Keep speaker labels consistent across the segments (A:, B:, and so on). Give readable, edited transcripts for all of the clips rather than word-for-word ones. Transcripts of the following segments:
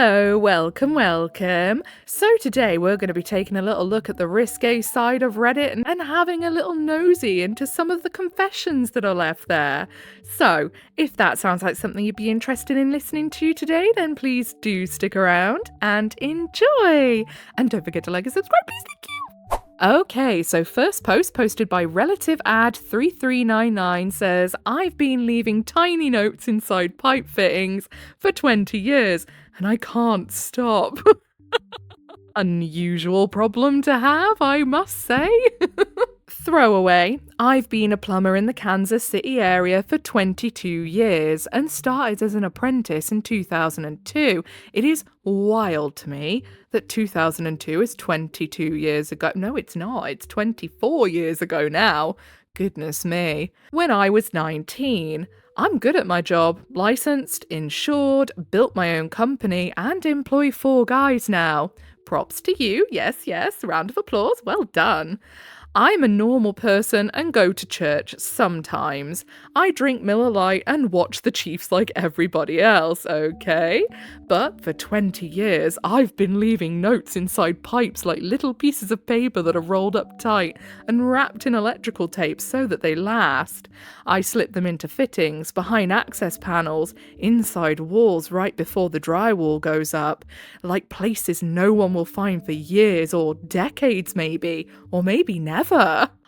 A: Hello, welcome. So today we're going to be taking a little look at the risque side of Reddit and having a little nosy into some of the confessions that are left there. So if that sounds like something you'd be interested in listening to today, then please do stick around and enjoy. And don't forget to like and subscribe, please, thank you. Okay, so first post posted by relative ad 3399 says, I've been leaving tiny notes inside pipe fittings for 20 years and I can't stop. Unusual problem to have, I must say. Throwaway. I've been a plumber in the Kansas City area for 22 years and started as an apprentice in 2002. It is wild to me that 2002 is 22 years ago. No, it's not. It's 24 years ago now. Goodness me. When I was 19, I'm good at my job. Licensed, insured, built my own company, and employ 4 guys now. Props to you. Yes. Round of applause. Well done. I'm a normal person and go to church sometimes. I drink Miller Lite and watch the Chiefs like everybody else, okay? But for 20 years, I've been leaving notes inside pipes like little pieces of paper that are rolled up tight and wrapped in electrical tape so that they last. I slip them into fittings, behind access panels, inside walls right before the drywall goes up, like places no one will find for years or decades maybe, or maybe never.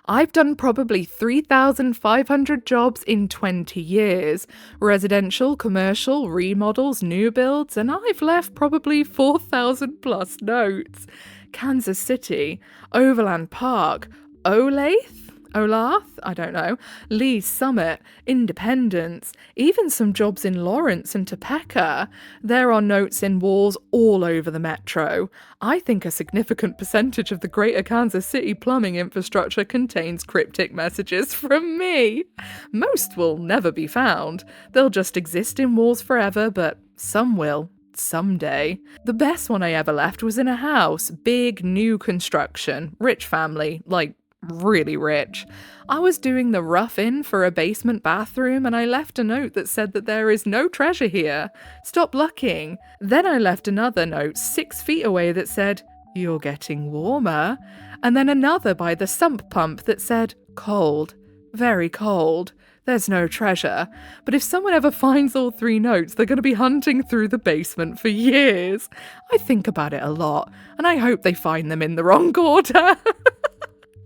A: I've done probably 3,500 jobs in 20 years. Residential, commercial, remodels, new builds, and I've left probably 4,000 plus notes. Kansas City, Overland Park, Olathe? I don't know. Lee's Summit, Independence, even some jobs in Lawrence and Topeka. There are notes in walls all over the metro. I think a significant percentage of the greater Kansas City plumbing infrastructure contains cryptic messages from me. Most will never be found. They'll just exist in walls forever, but some will. Someday. The best one I ever left was in a house, big new construction, rich family, like really rich. I was doing the rough-in for a basement bathroom and I left a note that said that there is no treasure here. Stop looking. Then I left another note 6 feet away that said, you're getting warmer. And then another by the sump pump that said, cold. Very cold. There's no treasure. But if someone ever finds all 3 notes, they're going to be hunting through the basement for years. I think about it a lot, and I hope they find them in the wrong order.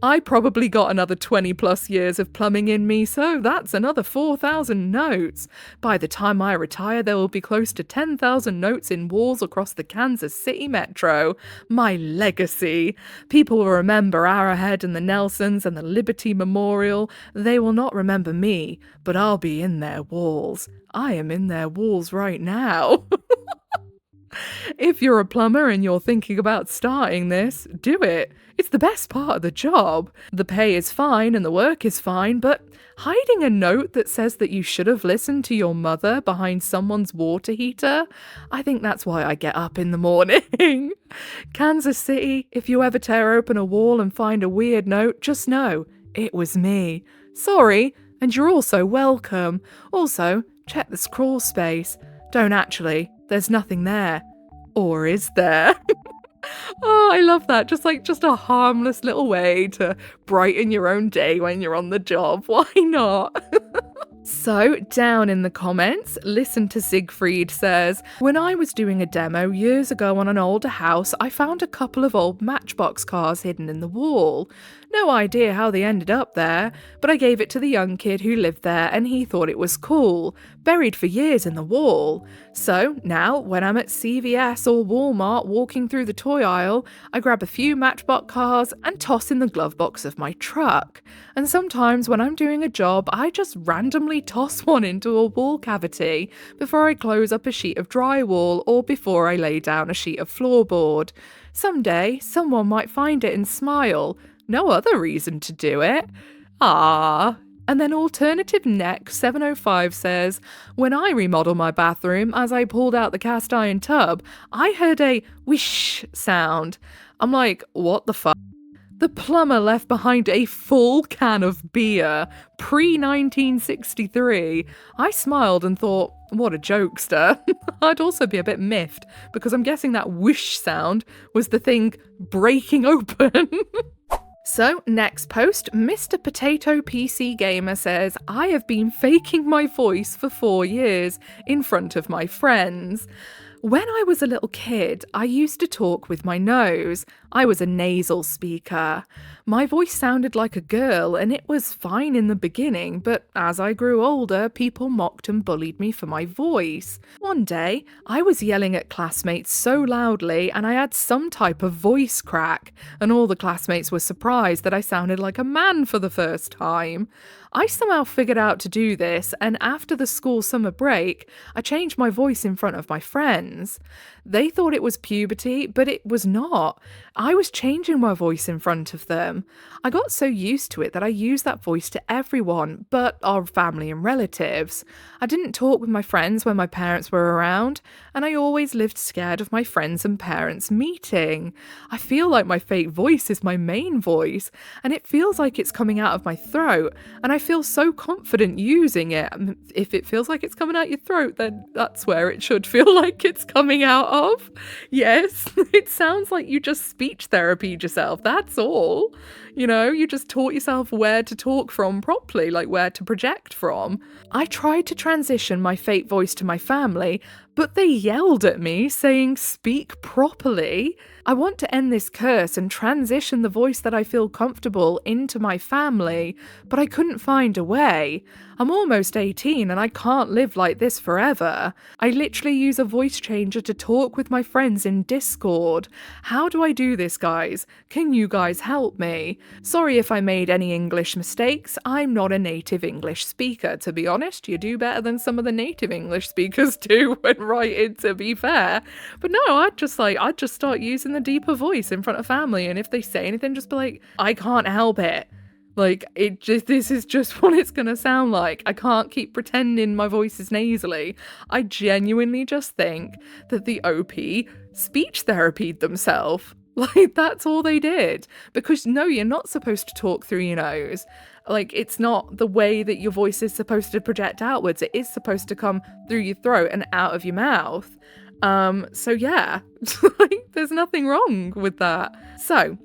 A: I probably got another 20 plus years of plumbing in me, so that's another 4,000 notes. By the time I retire, there will be close to 10,000 notes in walls across the Kansas City metro. My legacy. People will remember Arrowhead and the Nelsons and the Liberty Memorial. They will not remember me, but I'll be in their walls. I am in their walls right now. If you're a plumber and you're thinking about starting this, do it. It's the best part of the job. The pay is fine and the work is fine, but hiding a note that says that you should have listened to your mother behind someone's water heater, I think that's why I get up in the morning. Kansas City, if you ever tear open a wall and find a weird note, just know it was me. Sorry, and you're also welcome. Also, check the scroll space. Don't actually. There's nothing there. Or is there? Oh, I love that. Just a harmless little way to brighten your own day when you're on the job. Why not? So, down in the comments, Listen to Siegfried says, when I was doing a demo years ago on an older house, I found a couple of old Matchbox cars hidden in the wall. No idea how they ended up there, but I gave it to the young kid who lived there and he thought it was cool, buried for years in the wall. So now, when I'm at CVS or Walmart walking through the toy aisle, I grab a few Matchbox cars and toss in the glove box of my truck. And sometimes when I'm doing a job, I just randomly toss one into a wall cavity before I close up a sheet of drywall or before I lay down a sheet of floorboard. Someday, someone might find it and smile. No other reason to do it. Ah. And then Alternative Neck 705 says, when I remodel my bathroom, as I pulled out the cast iron tub, I heard a whoosh sound. I'm like, what the fuck? The plumber left behind a full can of beer, pre-1963. I smiled and thought, What a jokester. I'd also be a bit miffed because I'm guessing that whoosh sound was the thing breaking open. So, next post, Mr. Potato PC Gamer says, I have been faking my voice for 4 years in front of my friends. When I was a little kid, I used to talk with my nose. I was a nasal speaker. My voice sounded like a girl, and it was fine in the beginning, but as I grew older, people mocked and bullied me for my voice. One day, I was yelling at classmates so loudly, and I had some type of voice crack, and all the classmates were surprised that I sounded like a man for the first time. I somehow figured out to do this, and after the school summer break, I changed my voice in front of my friends. They thought it was puberty, but it was not. I was changing my voice in front of them. I got so used to it that I used that voice to everyone, but our family and relatives. I didn't talk with my friends when my parents were around, and I always lived scared of my friends and parents meeting. I feel like my fake voice is my main voice, and it feels like it's coming out of my throat, and I feel so confident using it. If it feels like it's coming out your throat, then that's where it should feel like it's coming out of. Yes, it sounds like you just speech therapied yourself, that's all. You know, you just taught yourself where to talk from properly, like where to project from. I tried to transition my fake voice to my family, but they yelled at me saying, speak properly. I want to end this curse and transition the voice that I feel comfortable into my family, but I couldn't find a way. I'm almost 18 and I can't live like this forever. I literally use a voice changer to talk with my friends in Discord. How do I do this, guys? Can you guys help me? Sorry if I made any English mistakes. I'm not a native English speaker, to be honest. You do better than some of the native English speakers do when writing, to be fair. But no, I'd just start using the deeper voice in front of family, and if they say anything, just be like, I can't help it. Like, this is just what it's gonna sound like. I can't keep pretending my voice is nasally. I genuinely just think that the OP speech therapied themselves. Like, that's all they did. Because no, you're not supposed to talk through your nose. Like, it's not the way that your voice is supposed to project outwards. It is supposed to come through your throat and out of your mouth. So yeah, like, there's nothing wrong with that. So,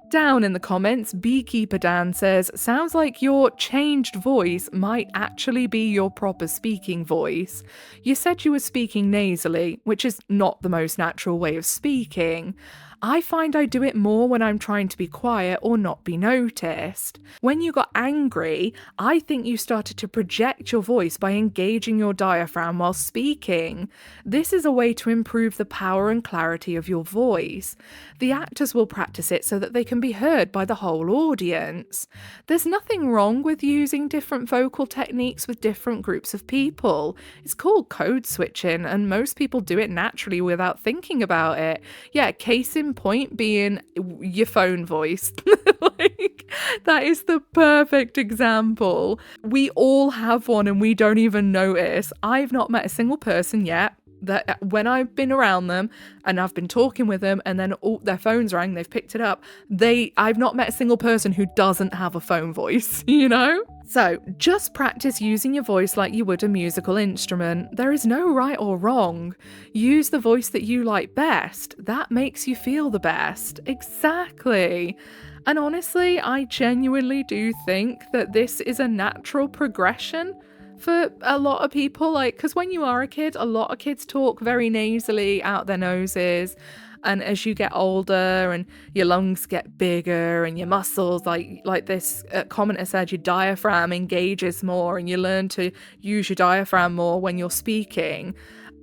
A: down in the comments, Beekeeper Dan says, sounds like your changed voice might actually be your proper speaking voice. You said you were speaking nasally, which is not the most natural way of speaking. I find I do it more when I'm trying to be quiet or not be noticed. When you got angry, I think you started to project your voice by engaging your diaphragm while speaking. This is a way to improve the power and clarity of your voice. The actors will practice it so that they can be heard by the whole audience. There's nothing wrong with using different vocal techniques with different groups of people. It's called code switching, and most people do it naturally without thinking about it. Yeah, case in point being your phone voice. Like, that is the perfect example. We all have one and we don't even notice. I've not met a single person yet that when I've been around them and I've been talking with them and then their phones rang, they've picked it up. I've not met a single person who doesn't have a phone voice, you know? So just practice using your voice like you would a musical instrument. There is no right or wrong. Use the voice that you like best. That makes you feel the best. Exactly. And honestly, I genuinely do think that this is a natural progression for a lot of people, like, because when you are a kid, a lot of kids talk very nasally out their noses, and as you get older and your lungs get bigger and your muscles, like this commenter said, your diaphragm engages more and you learn to use your diaphragm more when you're speaking,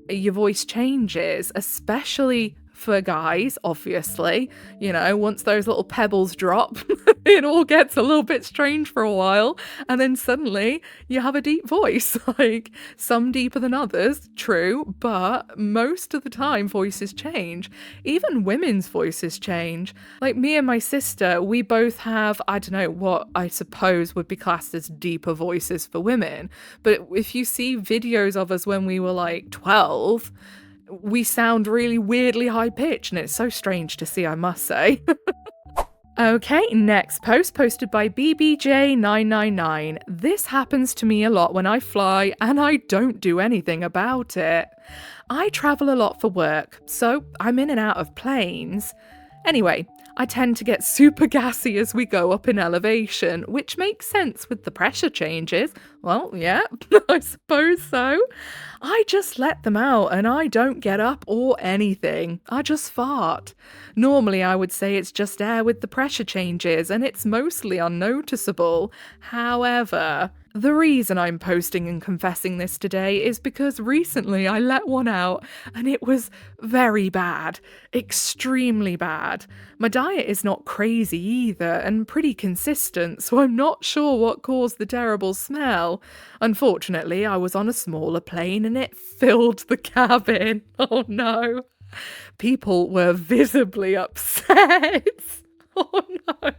A: your voice changes, especially for guys, obviously. You know, once those little pebbles drop, it all gets a little bit strange for a while, and then suddenly you have a deep voice. Like, some deeper than others, true, but most of the time voices change. Even women's voices change. Like, me and my sister, we both have, I don't know, what I suppose would be classed as deeper voices for women, but if you see videos of us when we were like 12, we sound really weirdly high pitched, and it's so strange to see, I must say. Okay, next post posted by BBJ999. This happens to me a lot when I fly, and I don't do anything about it. I travel a lot for work, so I'm in and out of planes. Anyway, I tend to get super gassy as we go up in elevation, which makes sense with the pressure changes. Well, yeah, I suppose so. I just let them out and I don't get up or anything. I just fart. Normally, I would say it's just air with the pressure changes and it's mostly unnoticeable. However, the reason I'm posting and confessing this today is because recently I let one out and it was very bad. Extremely bad. My diet is not crazy either and pretty consistent, so I'm not sure what caused the terrible smell. Unfortunately, I was on a smaller plane and it filled the cabin. Oh no. People were visibly upset. Oh no.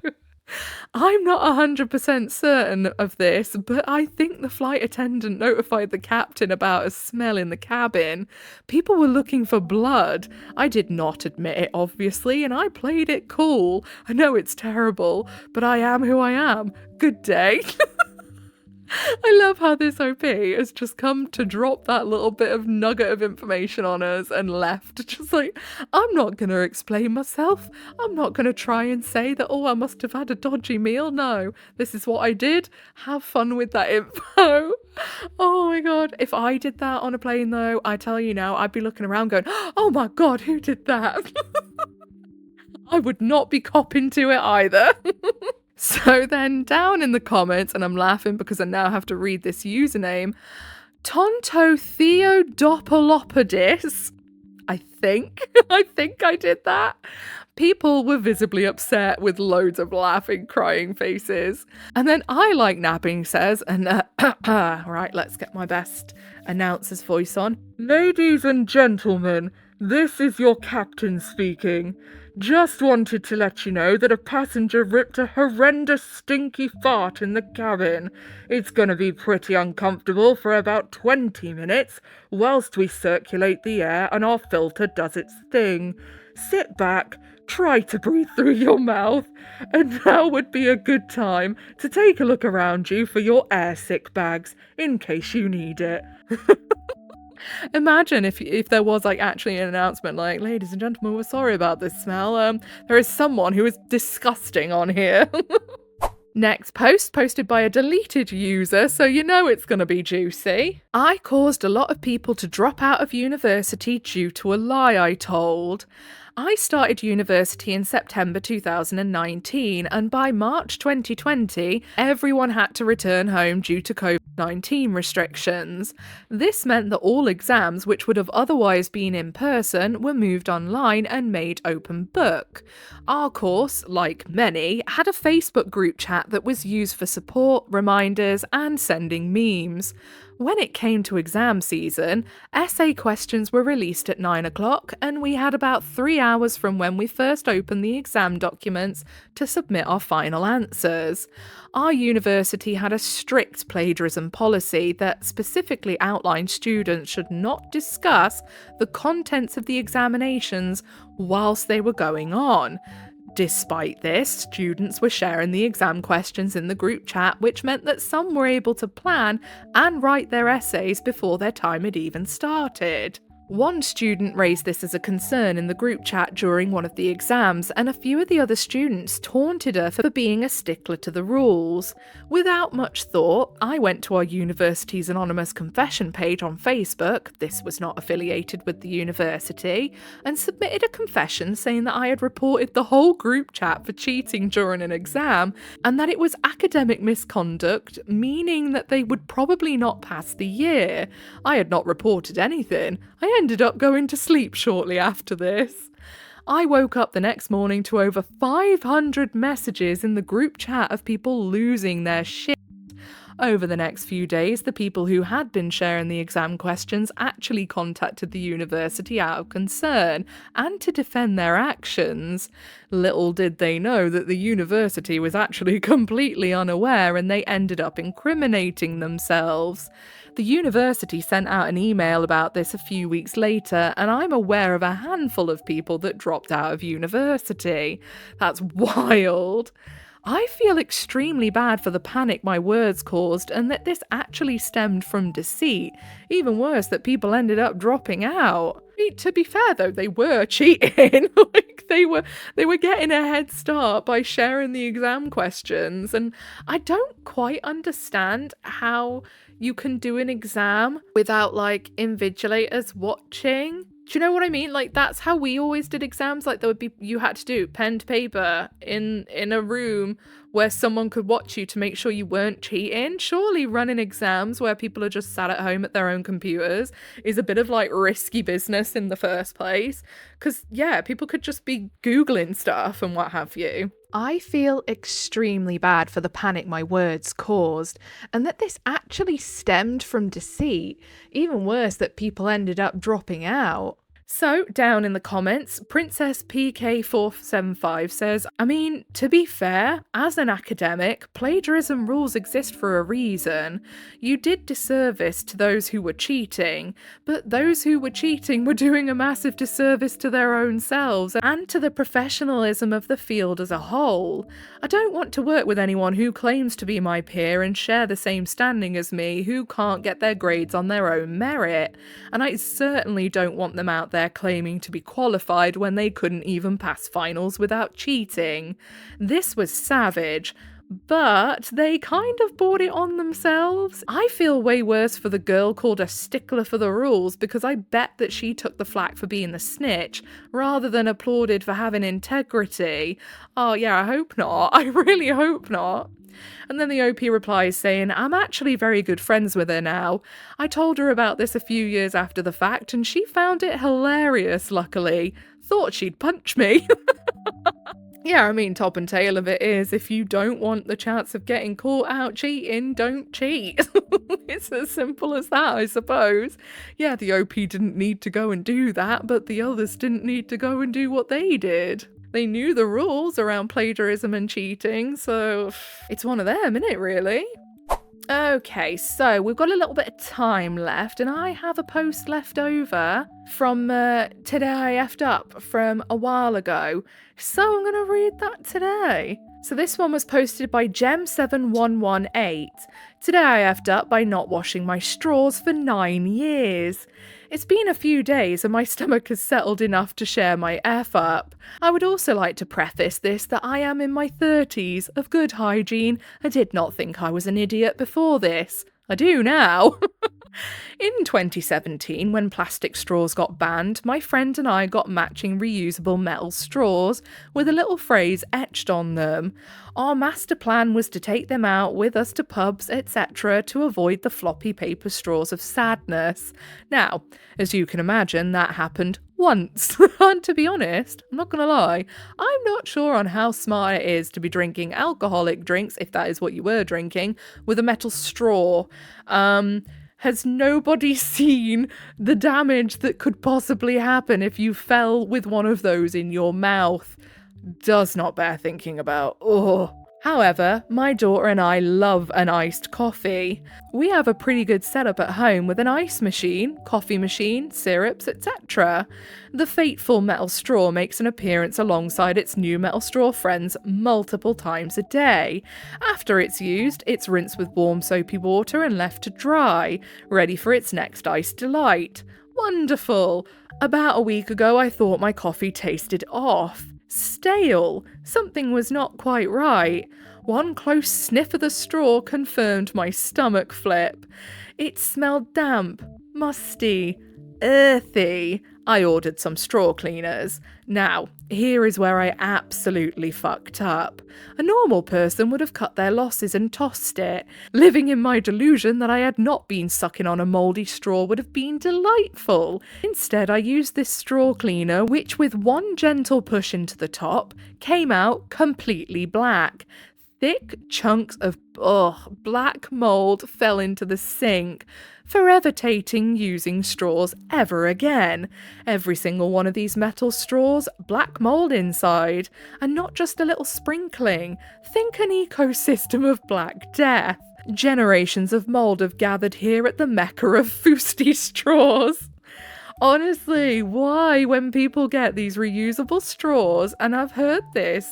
A: I'm not 100% certain of this, but I think the flight attendant notified the captain about a smell in the cabin. People were looking for blood. I did not admit it, obviously, and I played it cool. I know it's terrible, but I am who I am. Good day. I love how this OP has just come to drop that little bit of nugget of information on us and left. Just like, I'm not going to explain myself. I'm not going to try and say that, oh, I must have had a dodgy meal. No, this is what I did. Have fun with that info. Oh my God. If I did that on a plane, though, I tell you now, I'd be looking around going, oh my God, who did that? I would not be copping to it either. So then down in the comments, and I'm laughing because I now have to read this username, Tonto Theodopolopodis. I think I did that. People were visibly upset with loads of laughing, crying faces. And then I Like Napping says, and right, let's get my best announcer's voice on. Ladies and gentlemen, this is your captain speaking. Just wanted to let you know that a passenger ripped a horrendous stinky fart in the cabin. It's gonna be pretty uncomfortable for about 20 minutes whilst we circulate the air and our filter does its thing. Sit back, try to breathe through your mouth, and now would be a good time to take a look around you for your air sick bags in case you need it. Imagine if there was like actually an announcement like, ladies and gentlemen, we're sorry about this smell. There is someone who is disgusting on here. Next post, posted by a deleted user, so you know it's going to be juicy. I caused a lot of people to drop out of university due to a lie I told. I started university in September 2019, and by March 2020, everyone had to return home due to COVID-19 restrictions. This meant that all exams, which would have otherwise been in person, were moved online and made open book. Our course, like many, had a Facebook group chat that was used for support, reminders, and sending memes. When it came to exam season, essay questions were released at 9 o'clock, and we had about 3 hours from when we first opened the exam documents to submit our final answers. Our university had a strict plagiarism policy that specifically outlined students should not discuss the contents of the examinations whilst they were going on. Despite this, students were sharing the exam questions in the group chat, which meant that some were able to plan and write their essays before their time had even started. One student raised this as a concern in the group chat during one of the exams, and a few of the other students taunted her for being a stickler to the rules. Without much thought, I went to our university's anonymous confession page on Facebook, this was not affiliated with the university, and submitted a confession saying that I had reported the whole group chat for cheating during an exam, and that it was academic misconduct, meaning that they would probably not pass the year. I had not reported anything. I ended up going to sleep shortly after this. I woke up the next morning to over 500 messages in the group chat of people losing their shit. Over the next few days, the people who had been sharing the exam questions actually contacted the university out of concern and to defend their actions. Little did they know that the university was actually completely unaware, and they ended up incriminating themselves. The university sent out an email about this a few weeks later, and I'm aware of a handful of people that dropped out of university. That's wild. I feel extremely bad for the panic my words caused, and that this actually stemmed from deceit. Even worse, that people ended up dropping out. To be fair though, they were cheating. They were getting a head start by sharing the exam questions, and I don't quite understand how you can do an exam without invigilators watching. Do you know what I mean? That's how we always did exams. There would be, you had to do pen to paper in a room where someone could watch you to make sure you weren't cheating. Surely running exams where people are just sat at home at their own computers is a bit of risky business in the first place. Because yeah, people could just be Googling stuff and what have you. I feel extremely bad for the panic my words caused, and that this actually stemmed from deceit. Even worse, that people ended up dropping out. So, down in the comments, Princess PK475 says, I mean, to be fair, as an academic, plagiarism rules exist for a reason. You did disservice to those who were cheating, but those who were cheating were doing a massive disservice to their own selves and to the professionalism of the field as a whole. I don't want to work with anyone who claims to be my peer and share the same standing as me who can't get their grades on their own merit, and I certainly don't want them out there claiming to be qualified when they couldn't even pass finals without cheating. This was savage, but they kind of brought it on themselves. I feel way worse for the girl called a stickler for the rules, because I bet that she took the flak for being the snitch rather than applauded for having integrity. Oh yeah, I hope not. I really hope not. And then the OP replies saying, I'm actually very good friends with her now. I told her about this a few years after the fact and she found it hilarious, luckily. Thought she'd punch me. Yeah, I mean, top and tail of it is, if you don't want the chance of getting caught out cheating, don't cheat. It's as simple as that, I suppose. Yeah, the OP didn't need to go and do that, but the others didn't need to go and do what they did. They knew the rules around plagiarism and cheating, so it's one of them, isn't it, really? Okay, so we've got a little bit of time left, and I have a post left over from Today I Effed Up from a while ago, so I'm going to read that today. So this one was posted by Gem7118. Today I effed up by not washing my straws for 9 years. It's been a few days and my stomach has settled enough to share my F up. I would also like to preface this that I am in my 30s, of good hygiene. I did not think I was an idiot before this. I do now. In 2017, when plastic straws got banned, my friend and I got matching reusable metal straws with a little phrase etched on them. Our master plan was to take them out with us to pubs, etc., to avoid the floppy paper straws of sadness. Now, as you can imagine, that happened once. And to be honest, I'm not gonna lie, I'm not sure on how smart it is to be drinking alcoholic drinks, if that is what you were drinking, with a metal straw. Has nobody seen the damage that could possibly happen if you fell with one of those in your mouth? Does not bear thinking about. Oh. However, my daughter and I love an iced coffee. We have a pretty good setup at home with an ice machine, coffee machine, syrups, etc. The fateful metal straw makes an appearance alongside its new metal straw friends multiple times a day. After it's used, it's rinsed with warm soapy water and left to dry, ready for its next iced delight. Wonderful! About a week ago I thought my coffee tasted off. Stale. Something was not quite right. One close sniff of the straw confirmed my stomach flip. It smelled damp, musty, earthy. I ordered some straw cleaners. Now, here is where I absolutely fucked up. A normal person would have cut their losses and tossed it. Living in my delusion that I had not been sucking on a mouldy straw would have been delightful. Instead, I used this straw cleaner, which with one gentle push into the top, came out completely black. thick chunks of black mold fell into the sink, forever tating using straws ever again. Every single one of these metal straws, black mold inside, and not just a little sprinkling. Think an ecosystem of black death. Generations of mold have gathered here at the mecca of Fusty straws. Honestly, why, when people get these reusable straws, and I've heard this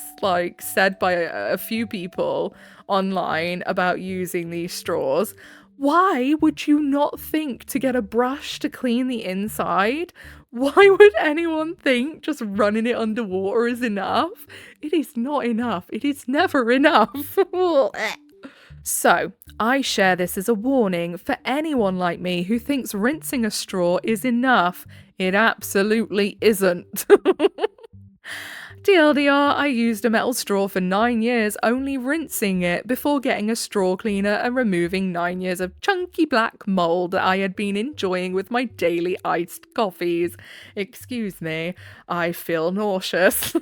A: said by a few people online about using these straws, why would you not think to get a brush to clean the inside? Why would anyone think just running it underwater is enough? It is not enough. It is never enough. So, I share this as a warning for anyone like me who thinks rinsing a straw is enough. It absolutely isn't. TLDR, I used a metal straw for 9 years, only rinsing it before getting a straw cleaner and removing 9 years of chunky black mold that I had been enjoying with my daily iced coffees. Excuse me, I feel nauseous.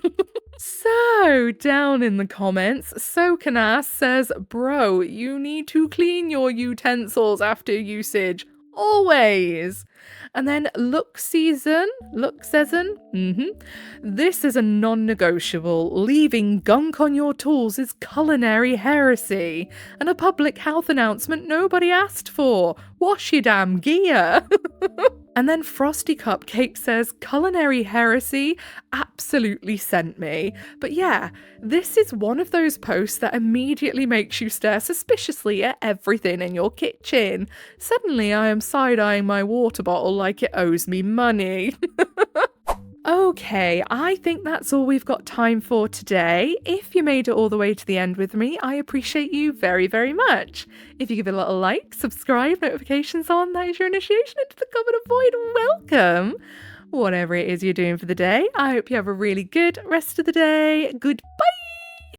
A: So, down in the comments, Socanas says, bro, you need to clean your utensils after usage. Always. And then Look Season, this is a non-negotiable. Leaving gunk on your tools is culinary heresy and a public health announcement nobody asked for. Wash your damn gear. And then Frosty Cupcake says, culinary heresy absolutely sent me. But yeah, this is one of those posts that immediately makes you stare suspiciously at everything in your kitchen. Suddenly I am side-eyeing my water bottle like it owes me money. Okay, I think that's all we've got time for today. If you made it all the way to the end with me, I appreciate you very, very much. If you give it a little like, subscribe, notifications on, that is your initiation into the common avoid. Welcome! Whatever it is you're doing for the day, I hope you have a really good rest of the day. Goodbye!